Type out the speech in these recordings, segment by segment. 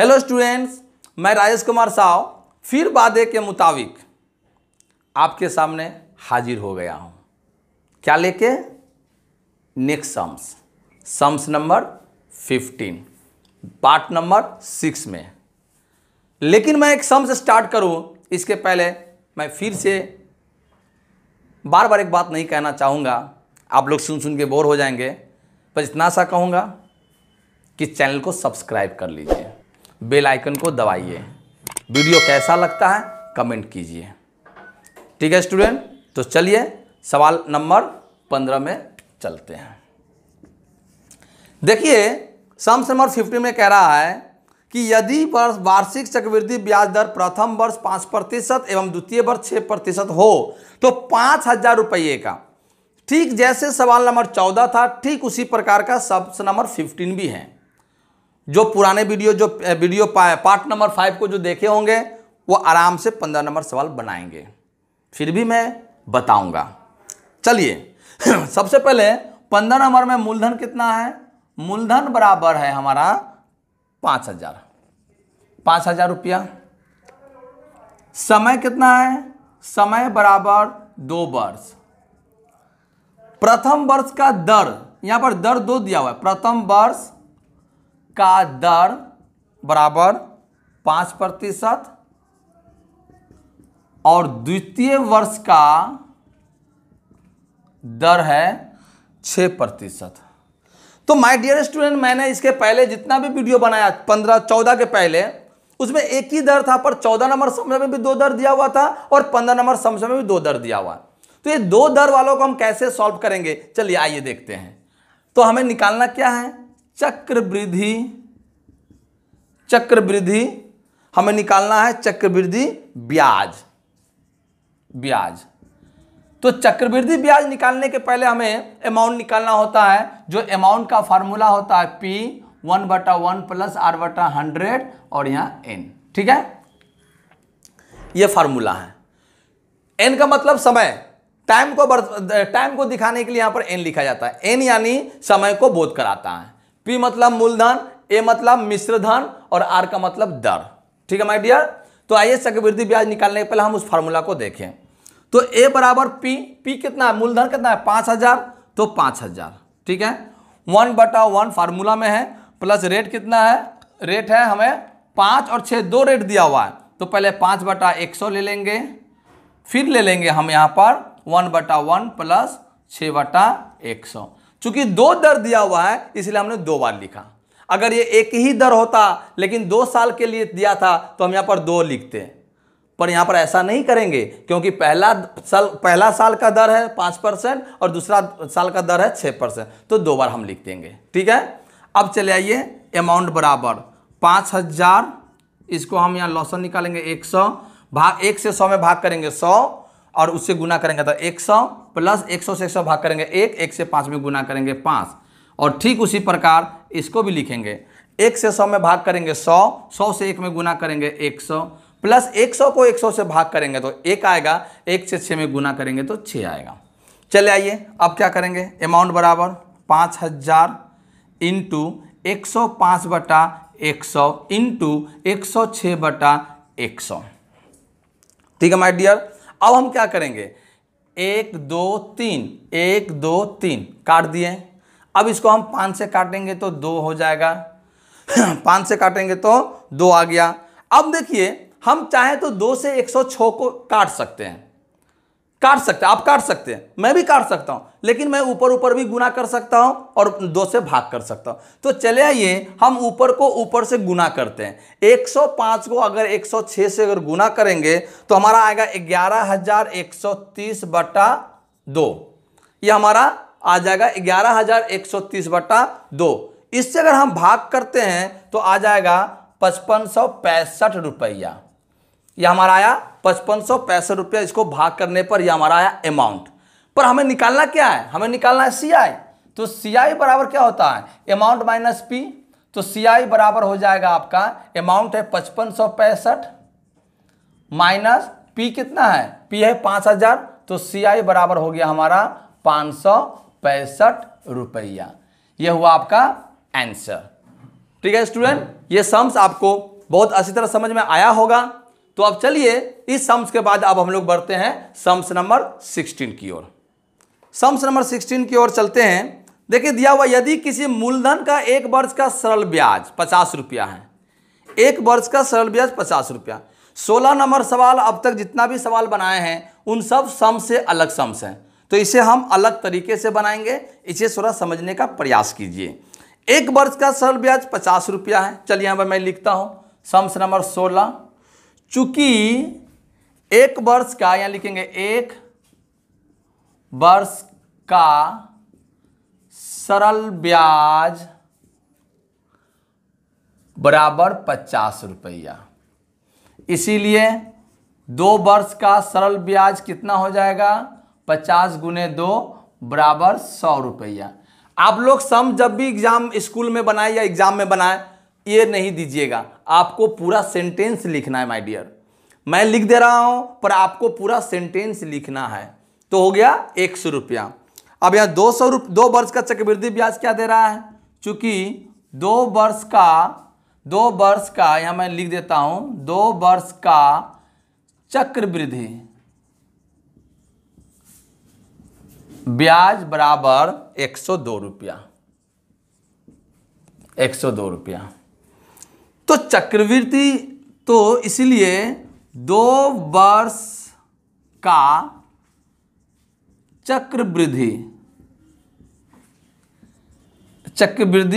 Hello students, मैं राजेश कुमार साव फिर वादे के मुताबिक आपके सामने हाजिर हो गया हूं। क्या लेके? Next sums number 15 part number 6 में। लेकिन मैं एक सम्स स्टार्ट करूं इसके पहले मैं फिर से बार बार एक बात नहीं कहना चाहूँगा, आप लोग सुन सुन के बोर हो जाएंगे, पर इतना सा कहूँगा कि चैनल को सब्सक्राइब कर लीजिए, बेल आइकन को दबाइए, वीडियो कैसा लगता है कमेंट कीजिए। ठीक है स्टूडेंट, तो चलिए सवाल नंबर 15 में चलते हैं। देखिए सम्स नंबर 15 में कह रहा है कि यदि वार्षिक चक्रवृद्धि ब्याज दर प्रथम वर्ष 5% एवं द्वितीय वर्ष 6% हो तो 5,000 रुपये का, ठीक जैसे सवाल नंबर 14 था ठीक उसी प्रकार का सम्स नंबर 15 भी है। जो पुराने वीडियो पार्ट नंबर 5 को जो देखे होंगे वो आराम से 15 नंबर सवाल बनाएंगे, फिर भी मैं बताऊंगा। चलिए सबसे पहले 15 नंबर में मूलधन कितना है? मूलधन बराबर है हमारा 5,000 रुपया। समय कितना है? समय बराबर 2 वर्ष। प्रथम वर्ष का दर, यहां पर दर 2 दिया हुआ है, प्रथम वर्ष का दर बराबर 5% और द्वितीय वर्ष का दर है 6%। तो माय डियर स्टूडेंट, मैंने इसके पहले जितना भी वीडियो बनाया 14 के पहले, उसमें एक ही दर था, पर 14 नंबर समझ में भी 2 दर दिया हुआ था और 15 नंबर समझ में भी 2 दर दिया हुआ। तो ये 2 दर वालों को हम कैसे सॉल्व करेंगे, चलिए आइए देखते हैं। तो हमें निकालना क्या है? चक्रवृद्धि हमें निकालना है, चक्रवृद्धि ब्याज। तो चक्रवृद्धि ब्याज निकालने के पहले हमें अमाउंट निकालना होता है, जो अमाउंट का फार्मूला होता है P 1/1 प्लस R/100 और यहाँ N। ठीक है, यह फार्मूला है। N का मतलब समय, टाइम को दिखाने के लिए यहां पर N लिखा जाता है। N यानी समय को बोध कराता है। P मतलब मूलधन, A मतलब मिश्र धन और R का मतलब दर। ठीक है माय डियर, तो आइए चक्रवृद्धि ब्याज निकालने के पहले हम उस फार्मूला को देखें। तो A बराबर P कितना है? मूलधन कितना है? 5,000, तो 5,000। ठीक है, 1/1 फार्मूला में है, प्लस रेट कितना है? रेट है हमें 5 और 6 2 रेट दिया हुआ है, तो पहले 5/100 ले लेंगे, फिर ले लेंगे हम यहाँ पर 1/1 प्लस 6/100। चूंकि 2 दर दिया हुआ है इसलिए हमने 2 बार लिखा। अगर ये एक ही दर होता लेकिन 2 साल के लिए दिया था तो हम यहाँ पर 2 लिखते, पर यहाँ पर ऐसा नहीं करेंगे, क्योंकि पहला साल का दर है 5% और दूसरा साल का दर है 6%, तो 2 बार हम लिख देंगे। ठीक है, अब चले आइए, अमाउंट बराबर 5,000, इसको हम यहाँ लॉसन निकालेंगे 100, भाग 1 से 100 में भाग करेंगे 100 और उससे गुना करेंगे तो 100 प्लस 100 से 100 भाग करेंगे 1 से 5 में गुना करेंगे 5, और ठीक उसी प्रकार इसको भी लिखेंगे 1 से 100 में भाग करेंगे 100 से 1 में गुना करेंगे 100 प्लस 100 को 100 से भाग करेंगे तो 1 आएगा, 1 से 6 में गुना करेंगे तो 6 आएगा। चले आइए अब क्या करेंगे, अमाउंट बराबर 5,000 इंटू 105/100 इंटू 106/100। ठीक है माय डियर, अब हम क्या करेंगे, 1 2 3 काट दिए। अब इसको हम 5 से काटेंगे तो 2 हो जाएगा 5 से काटेंगे तो 2 आ गया। अब देखिए हम चाहे तो 2 से 106 को काट सकते हैं, आप काट सकते हैं, मैं भी काट सकता हूं, लेकिन मैं ऊपर भी गुना कर सकता हूं और 2 से भाग कर सकता हूं। तो चले आइए हम ऊपर को ऊपर से गुना करते हैं। 105 को अगर 106 से अगर गुना करेंगे तो हमारा आएगा 11,130/2। ये हमारा आ जाएगा 11,130/2। इससे अगर हम भाग करते हैं तो आ जाएगा 5565 रुपया। यह हमारा आया 5565 रुपया। इसको भाग करने पर यह हमारा आया अमाउंट। पर हमें निकालना क्या है? हमें निकालना है CI। तो CI बराबर क्या होता है? Amount minus P। तो CI बराबर हो जाएगा आपका, अमाउंट है 5565 माइनस P कितना है? P है 5,000, तो CI बराबर हो गया हमारा 565 रुपया। यह हुआ आपका आंसर। ठीक है स्टूडेंट, ये सम्स आपको बहुत अच्छी तरह समझ में आया होगा। तो अब चलिए इस सम्स के बाद अब हम लोग बढ़ते हैं सम्स नंबर 16 की ओर। सम्स नंबर 16 की ओर चलते हैं। देखिए दिया हुआ, यदि किसी मूलधन का 1 वर्ष का सरल ब्याज 50 रुपया है, 1 वर्ष का सरल ब्याज 50 रुपया। 16 नंबर सवाल, अब तक जितना भी सवाल बनाए हैं उन सब सम से अलग सम्स हैं, तो इसे हम अलग तरीके से बनाएंगे, इसे थोड़ा समझने का प्रयास कीजिए। 1 वर्ष का सरल ब्याज 50 रुपया है। चलिए यहाँ पर मैं लिखता हूँ सम्स नंबर 16। चूंकि 1 वर्ष का, यहाँ लिखेंगे 1 वर्ष का सरल ब्याज बराबर 50 रुपया, इसीलिए 2 वर्ष का सरल ब्याज कितना हो जाएगा, 50 गुने 2 बराबर 100 रुपया। आप लोग सम जब भी एग्जाम स्कूल में बनाए या एग्जाम में बनाए, ये नहीं दीजिएगा, आपको पूरा सेंटेंस लिखना है माय डियर। मैं लिख दे रहा हूं पर आपको पूरा सेंटेंस लिखना है। तो हो गया 100 रुपया। अब यहाँ 2 वर्ष का चक्रवृद्धि ब्याज क्या दे रहा है, चूंकि 2 वर्ष का यहाँ मैं लिख देता हूं 2 वर्ष का चक्रवृद्धि ब्याज बराबर 102 रुपया, 102 रुपया। तो चक्रवृद्धि, तो इसलिए 2 वर्ष का चक्रवृद्धि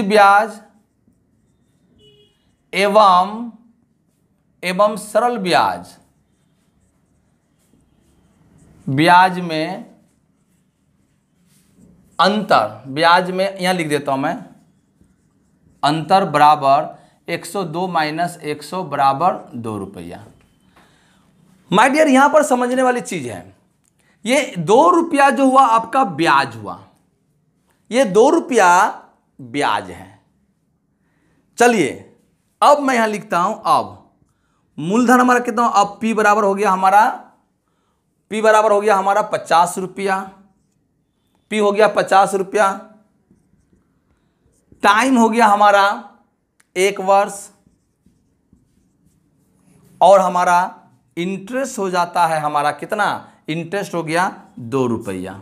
ब्याज एवं सरल ब्याज में अंतर, ब्याज में यहां लिख देता हूं मैं, अंतर बराबर 102 माइनस 100 बराबर 2 रुपया। माय डियर, यहां पर समझने वाली चीज है, ये 2 रुपया जो हुआ आपका ब्याज हुआ, ये 2 रुपया ब्याज है। चलिए अब मैं यहां लिखता हूं, अब मूलधन हमारा कितना, अब P बराबर हो गया हमारा 50 रुपया, P हो गया 50 रुपया। टाइम हो गया हमारा 1 वर्ष, और हमारा इंटरेस्ट हो जाता है हमारा कितना, इंटरेस्ट हो गया 2 रुपया।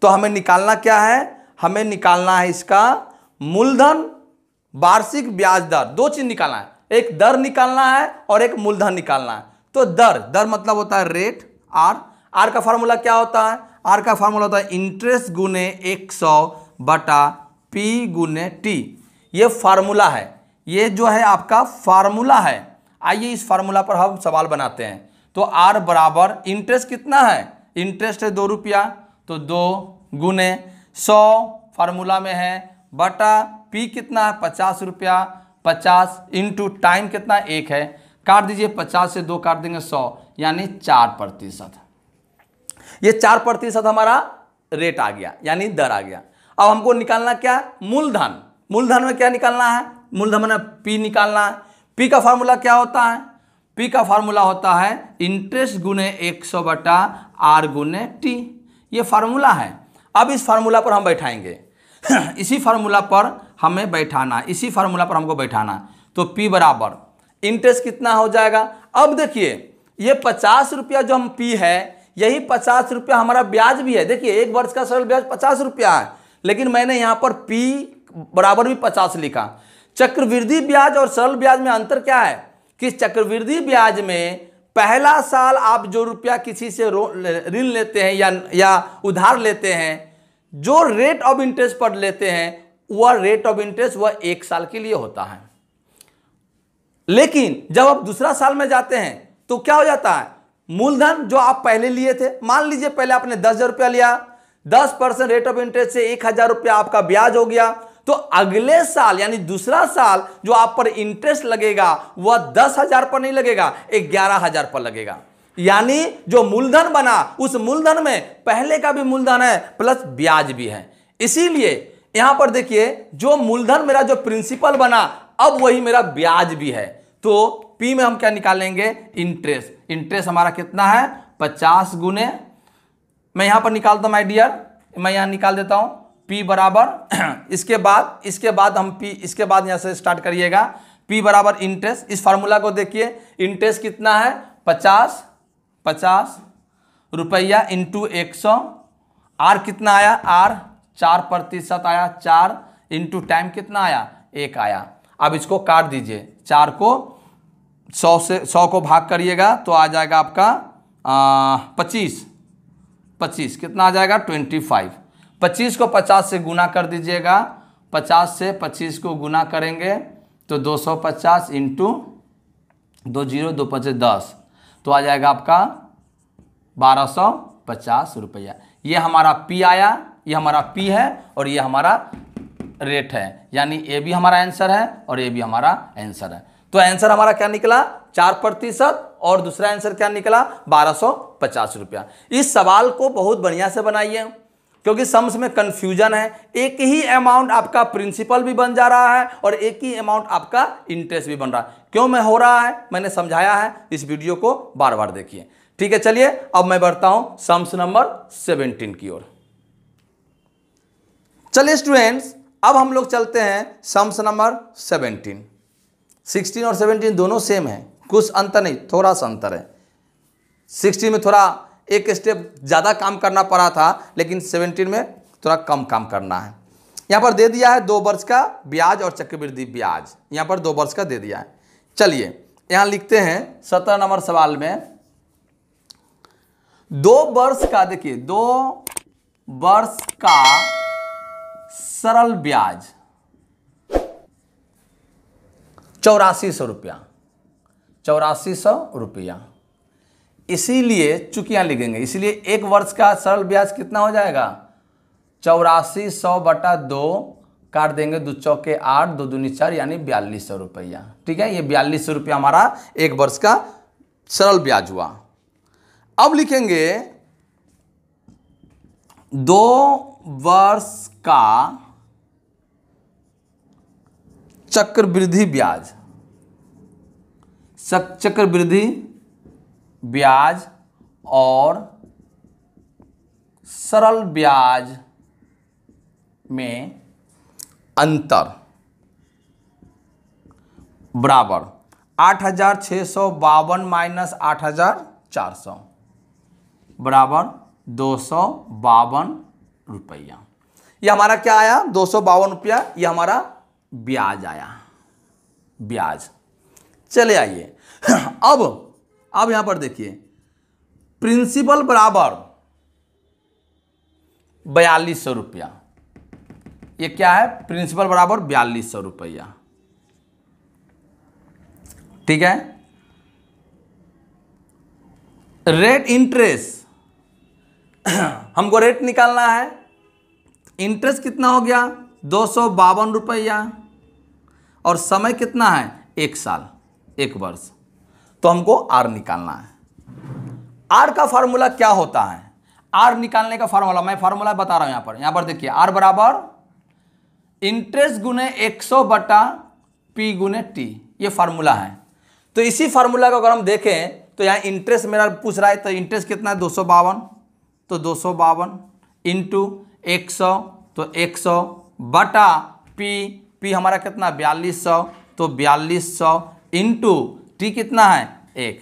तो हमें निकालना क्या है, हमें निकालना है इसका मूलधन वार्षिक ब्याज दर। 2 चीज निकालना है, एक दर निकालना है और एक मूलधन निकालना है। तो दर मतलब होता है रेट, आर का फार्मूला क्या होता है, आर का फार्मूला होता है इंटरेस्ट गुने 100 बटा P गुने T। ये फार्मूला है, ये जो है आपका फार्मूला है। आइए इस फार्मूला पर हम सवाल बनाते हैं। तो आर बराबर इंटरेस्ट कितना है, इंटरेस्ट है 2 रुपया, तो 2 गुने 100 फार्मूला में है बटा P कितना है 50 रुपया, 50 इंटू टाइम कितना 1 है, काट दीजिए 50 से 2 काट देंगे 100, यानी 4%। ये 4% हमारा रेट आ गया, यानी दर आ गया। अब हमको निकालना क्या, मूलधन। मूलधन में क्या निकालना है, मूलधन में P निकालना है। P का फार्मूला क्या होता है, P का फार्मूला होता है इंटरेस्ट गुने 100 बटा R गुने T। ये फार्मूला है। अब इस फार्मूला पर हम बैठाएंगे इसी फार्मूला पर हमें बैठाना, इसी फार्मूला पर हमको बैठाना। तो P बराबर इंटरेस्ट कितना हो जाएगा। अब देखिए ये 50 रुपया जो हम P है, यही 50 रुपया हमारा ब्याज भी है। देखिए 1 वर्ष का सरल ब्याज 50 रुपया है, लेकिन मैंने यहां पर P बराबर भी 50 लिखा। चक्रवृद्धि ब्याज और सरल ब्याज में अंतर क्या है कि चक्रवृद्धि ब्याज में पहला साल आप जो रुपया किसी से ऋण लेते हैं या उधार लेते हैं, जो रेट ऑफ इंटरेस्ट पर लेते हैं, वह रेट ऑफ इंटरेस्ट वह 1 साल के लिए होता है। लेकिन जब आप दूसरा साल में जाते हैं तो क्या हो जाता है, मूलधन जो आप पहले लिए थे, मान लीजिए पहले आपने 10,000 रुपया लिया, 10% रेट ऑफ इंटरेस्ट से 1,000 रुपया आपका ब्याज हो गया। तो अगले साल यानी दूसरा साल जो आप पर इंटरेस्ट लगेगा वह 10,000 पर नहीं लगेगा, 11,000 पर लगेगा। यानी जो मूलधन बना उस मूलधन में पहले का भी मूलधन है प्लस ब्याज भी है। इसीलिए यहां पर देखिए जो मूलधन मेरा जो प्रिंसिपल बना, अब वही मेरा ब्याज भी है। तो P में हम क्या निकालेंगे, इंटरेस्ट। इंटरेस्ट हमारा कितना है 50 गुने, मैं यहां पर निकालता हूं माय डियर, मैं यहां निकाल देता हूं P बराबर इसके बाद हम P, इसके बाद यहां से स्टार्ट करिएगा P बराबर इंटरेस्ट, इस फार्मूला को देखिए, इंटरेस्ट कितना है 50 रुपया इंटू 100, आर कितना आया, आर 4% आया, 4 इंटू टाइम कितना आया 1 आया। अब इसको काट दीजिए, 4 को 100 को भाग करिएगा तो आ जाएगा आपका 25 कितना आ जाएगा 25। 25 को 50 से गुना कर दीजिएगा, 50 से 25 को गुना करेंगे तो 250 इंटू 2 10, तो आ जाएगा आपका 1250 रुपया। ये हमारा पी आया, ये हमारा पी है और ये हमारा रेट है, यानी ए भी हमारा आंसर है और ए भी हमारा आंसर है। तो आंसर हमारा क्या निकला 4% और दूसरा आंसर क्या निकला 1250 रुपया। इस सवाल को बहुत बढ़िया से बनाइए क्योंकि सम्स में कंफ्यूजन है। एक ही अमाउंट आपका प्रिंसिपल भी बन जा रहा है और एक ही अमाउंट आपका इंटरेस्ट भी बन रहा है। क्यों में हो रहा है मैंने समझाया है, इस वीडियो को बार बार देखिए। ठीक है, चलिए अब मैं बढ़ता हूं सम्स नंबर 17 की ओर। चलिए स्टूडेंट्स, अब हम लोग चलते हैं सम्स नंबर 17। 16 और 17 दोनों सेम है, कुछ अंतर नहीं, थोड़ा सा अंतर है। 16 में थोड़ा एक स्टेप ज़्यादा काम करना पड़ा था, लेकिन 17 में थोड़ा कम काम करना है। यहाँ पर दे दिया है 2 वर्ष का ब्याज और चक्रवृद्धि ब्याज, यहाँ पर 2 वर्ष का दे दिया है। चलिए यहाँ लिखते हैं 17 नंबर सवाल में 2 वर्ष का, देखिए 2 वर्ष का सरल ब्याज 8400 रुपया, 8400 रुपया। इसीलिए चूंकि यहाँ लिखेंगे, इसलिए 1 वर्ष का सरल ब्याज कितना हो जाएगा 8400 बटा 2, काट देंगे 2 चौके 8, 2 दूनी 4, यानी 4200 रुपया। ठीक है, ये 4200 रुपया हमारा 1 वर्ष का सरल ब्याज हुआ। अब लिखेंगे 2 वर्ष का चक्रवृद्धि ब्याज, चक्रवृद्धि ब्याज और सरल ब्याज में अंतर बराबर 8652 माइनस 8400 बराबर 252 रुपया। ये हमारा क्या आया 252 रुपया, ये हमारा ब्याज आया, ब्याज। चले आइए अब यहां पर देखिए प्रिंसिपल बराबर 4200 रुपया। ये क्या है प्रिंसिपल बराबर 4200 रुपया। ठीक है, रेट इंटरेस्ट हमको रेट निकालना है। इंटरेस्ट कितना हो गया 252 रुपया और समय कितना है 1 साल, 1 वर्ष। तो हमको आर निकालना है। आर का फार्मूला क्या होता है, आर निकालने का फार्मूला मैं फार्मूला बता रहा हूं यहां पर देखिए, आर बराबर इंटरेस्ट गुने 100 बटा पी गुने टी, ये फार्मूला है। तो इसी फार्मूला को अगर हम देखें तो यहाँ इंटरेस्ट मेरा पूछ रहा है, तो इंटरेस्ट कितना है 252, तो 252 इंटू 100, तो 100 बटा पी हमारा कितना 4200, तो 4200 इंटू टी कितना है 1।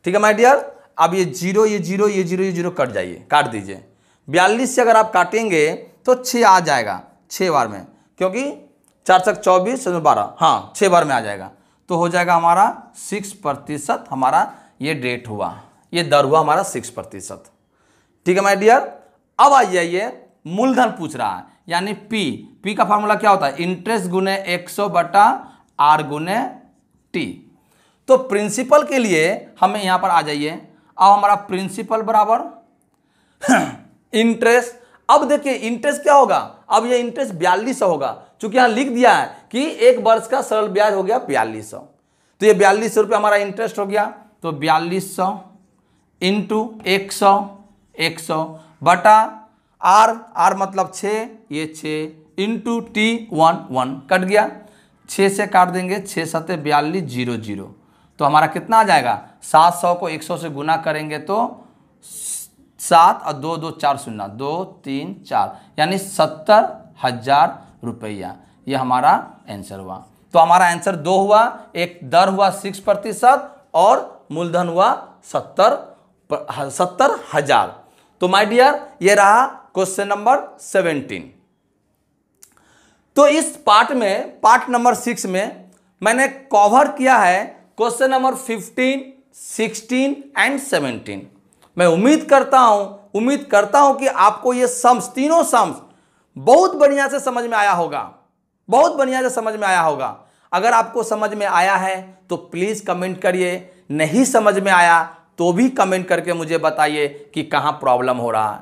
ठीक है माय डियर, अब ये जीरो ये जीरो ये जीरो ये जीरो कट जाइए, काट दीजिए। 42 से अगर आप काटेंगे तो 6 आ जाएगा 6 बार में, क्योंकि 4 तक 24 12, हाँ 6 बार में आ जाएगा। तो हो जाएगा हमारा 6% हमारा ये रेट हुआ, ये दर हुआ हमारा 6%। ठीक है माय डियर, अब आ जाइए मूलधन पूछ रहा है, यानी पी का फार्मूला क्या होता है इंटरेस्ट गुने 100 बटा आर गुने टी। तो प्रिंसिपल के लिए हमें यहां पर आ जाइए, अब हमारा प्रिंसिपल बराबर इंटरेस्ट। अब देखिए इंटरेस्ट क्या होगा, अब ये इंटरेस्ट 4200 होगा, चूंकि यहां लिख दिया है कि 1 वर्ष का सरल ब्याज हो गया 4200, तो ये 4200 रुपये हमारा इंटरेस्ट हो गया। तो 4200 इंटू 100 बटा आर मतलब 6, ये 6 इंटू टी 1 कट गया, 6 से काट देंगे 6 7 42 0 तो हमारा कितना आ जाएगा 700 को 100 से गुना करेंगे तो 7 और 2 2 4 0 2 3 4 यानी 70,000 रुपया। ये हमारा आंसर हुआ। तो हमारा आंसर 2 हुआ, एक दर हुआ 6% और मूलधन हुआ 70,000। तो माय डियर ये रहा क्वेश्चन नंबर 17। तो इस पार्ट नंबर 6 में मैंने कवर किया है क्वेश्चन नंबर 15, 16 एंड 17। मैं उम्मीद करता हूं कि आपको ये सम्स, तीनों सम्स बहुत बढ़िया से समझ में आया होगा। अगर आपको समझ में आया है तो प्लीज कमेंट करिए, नहीं समझ में आया तो भी कमेंट करके मुझे बताइए कि कहां प्रॉब्लम हो रहा है।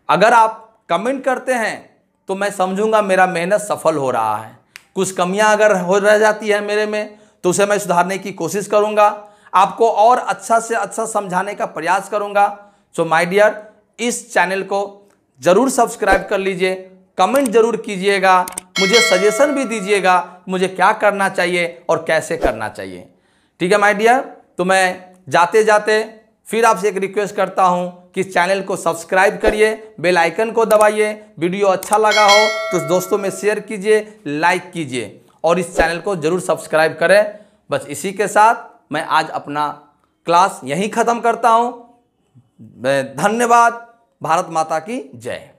अगर आप कमेंट करते हैं तो मैं समझूंगा मेरा मेहनत सफल हो रहा है। कुछ कमियां अगर हो रह जाती है मेरे में तो उसे मैं सुधारने की कोशिश करूंगा, आपको और अच्छा से अच्छा समझाने का प्रयास करूंगा। सो माय डियर, इस चैनल को जरूर सब्सक्राइब कर लीजिए, कमेंट जरूर कीजिएगा, मुझे सजेशन भी दीजिएगा मुझे क्या करना चाहिए और कैसे करना चाहिए। ठीक है माय डियर, तो मैं जाते जाते फिर आपसे एक रिक्वेस्ट करता हूं कि चैनल को सब्सक्राइब करिए, बेल आइकन को दबाइए, वीडियो अच्छा लगा हो तो दोस्तों में शेयर कीजिए, लाइक कीजिए और इस चैनल को जरूर सब्सक्राइब करें। बस इसी के साथ मैं आज अपना क्लास यहीं ख़त्म करता हूं। धन्यवाद। भारत माता की जय।